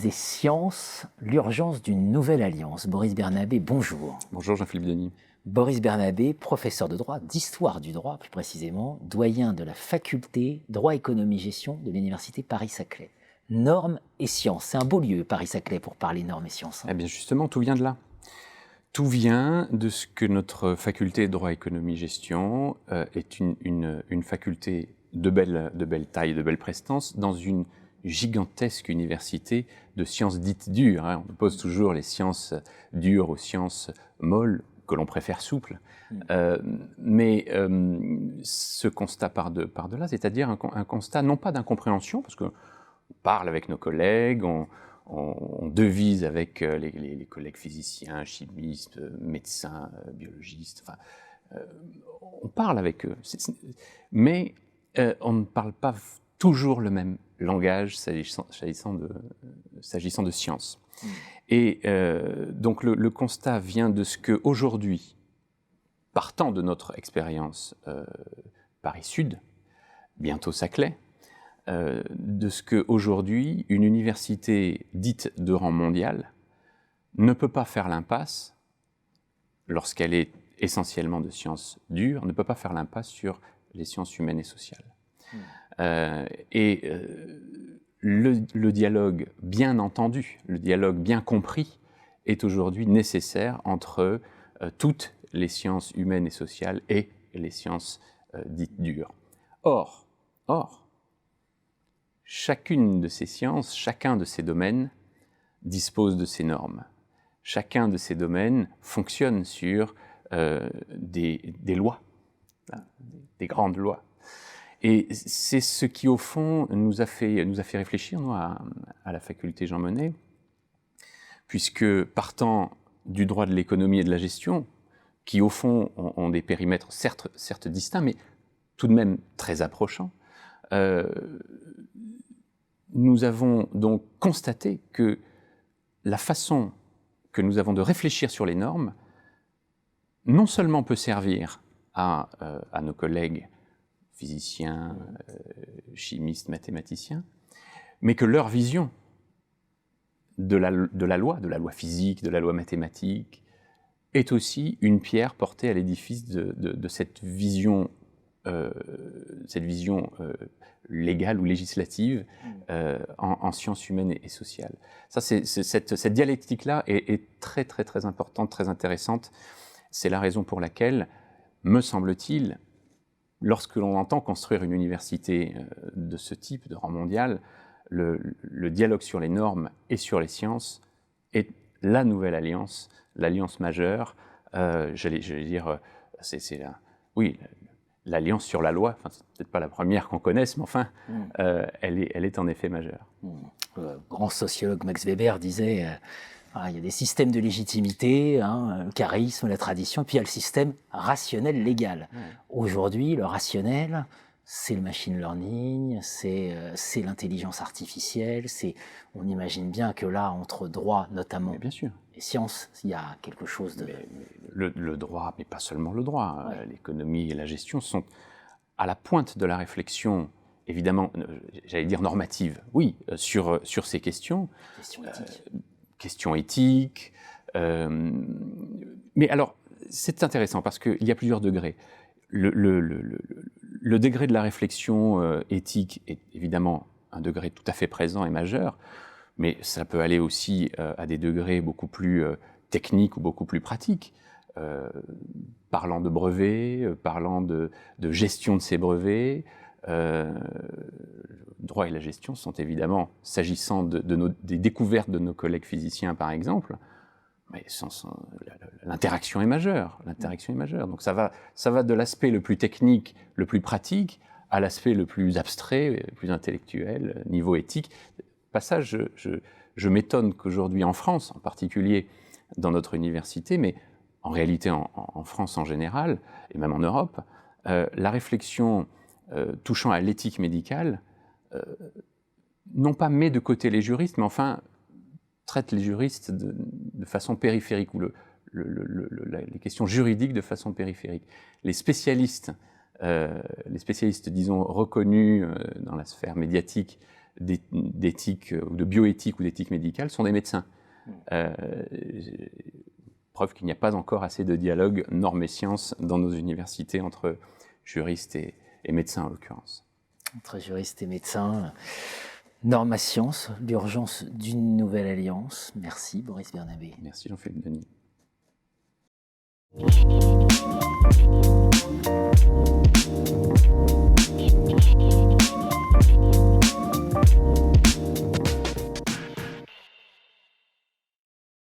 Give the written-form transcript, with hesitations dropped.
et sciences, l'urgence d'une nouvelle alliance. Boris Bernabé, bonjour. Bonjour Jean-Philippe Denis. Boris Bernabé, professeur de droit, d'histoire du droit plus précisément, doyen de la faculté droit, économie, gestion de l'université Paris-Saclay. Normes et sciences, c'est un beau lieu Paris-Saclay pour parler normes et sciences. Eh bien justement, tout vient de là. Tout vient de ce que notre faculté droit, économie, gestion est une faculté de belle taille, de belle prestance dans une gigantesque université de sciences dites dures. On oppose toujours les sciences dures aux sciences molles, que l'on préfère souples. Mais ce constat par-delà, c'est-à-dire un constat non pas d'incompréhension, parce qu'on parle avec nos collègues, on devise avec les collègues physiciens, chimistes, médecins, biologistes, enfin, on parle avec eux, mais on ne parle pas toujours le même langage s'agissant de science. Et donc le constat vient de ce qu'aujourd'hui, partant de notre expérience Paris-Sud, bientôt Saclay, de ce qu'aujourd'hui, une université dite de rang mondial ne peut pas faire l'impasse, lorsqu'elle est essentiellement de sciences dures, ne peut pas faire l'impasse sur les sciences humaines et sociales. Le dialogue bien entendu, le dialogue bien compris, est aujourd'hui nécessaire entre toutes les sciences humaines et sociales et les sciences dites dures. Or, chacune de ces sciences, chacun de ces domaines dispose de ses normes. Chacun de ces domaines fonctionne sur des lois, des grandes lois. Et c'est ce qui, au fond, nous a fait réfléchir, nous, à la faculté Jean Monnet, puisque partant du droit de l'économie et de la gestion, qui, au fond, ont des périmètres certes distincts, mais tout de même très approchants, nous avons donc constaté que la façon que nous avons de réfléchir sur les normes, non seulement peut servir à nos collègues physiciens, chimistes, mathématiciens, mais que leur vision de la loi physique, de la loi mathématique, est aussi une pierre portée à l'édifice de cette vision légale ou législative en sciences humaines et sociales. Cette dialectique-là est très, très, très importante, très intéressante. C'est la raison pour laquelle, me semble-t-il, lorsque l'on entend construire une université de ce type, de rang mondial, le dialogue sur les normes et sur les sciences est la nouvelle alliance, l'alliance majeure. J'allais dire, l'alliance sur la loi, enfin, c'est peut-être pas la première qu'on connaisse, mais enfin, elle est en effet majeure. Le grand sociologue Max Weber disait il y a des systèmes de légitimité, le charisme, la tradition, et puis il y a le système rationnel légal. Aujourd'hui, le rationnel, c'est le machine learning, c'est l'intelligence artificielle, on imagine bien que là, entre droit notamment, bien sûr, et sciences, il y a quelque chose de... Le droit, mais pas seulement le droit, l'économie et la gestion sont à la pointe de la réflexion, évidemment, j'allais dire normative, oui, sur ces questions. Questions éthiques. Mais alors, c'est intéressant parce qu'il y a plusieurs degrés. Le degré de la réflexion éthique est évidemment un degré tout à fait présent et majeur, mais ça peut aller aussi à des degrés beaucoup plus techniques ou beaucoup plus pratiques. Parlant de brevets, parlant de gestion de ces brevets, le droit et la gestion sont évidemment, s'agissant des découvertes de nos collègues physiciens par exemple, mais l'interaction est majeure. Donc ça va de l'aspect le plus technique, le plus pratique, à l'aspect le plus abstrait, le plus intellectuel, niveau éthique. Passage, je m'étonne qu'aujourd'hui en France, en particulier dans notre université, mais en réalité en France en général, et même en Europe, la réflexion touchant à l'éthique médicale, non pas met de côté les juristes, mais enfin traite les juristes de façon périphérique, ou les questions juridiques de façon périphérique. Les spécialistes, disons, reconnus dans la sphère médiatique d'éthique ou de bioéthique ou d'éthique médicale sont des médecins. Preuve qu'il n'y a pas encore assez de dialogue normes et sciences dans nos universités entre juristes et médecins en l'occurrence. Entre juristes et médecins, normes à sciences, l'urgence d'une nouvelle alliance. Merci Boris Bernabé. Merci Jean-Philippe Denis.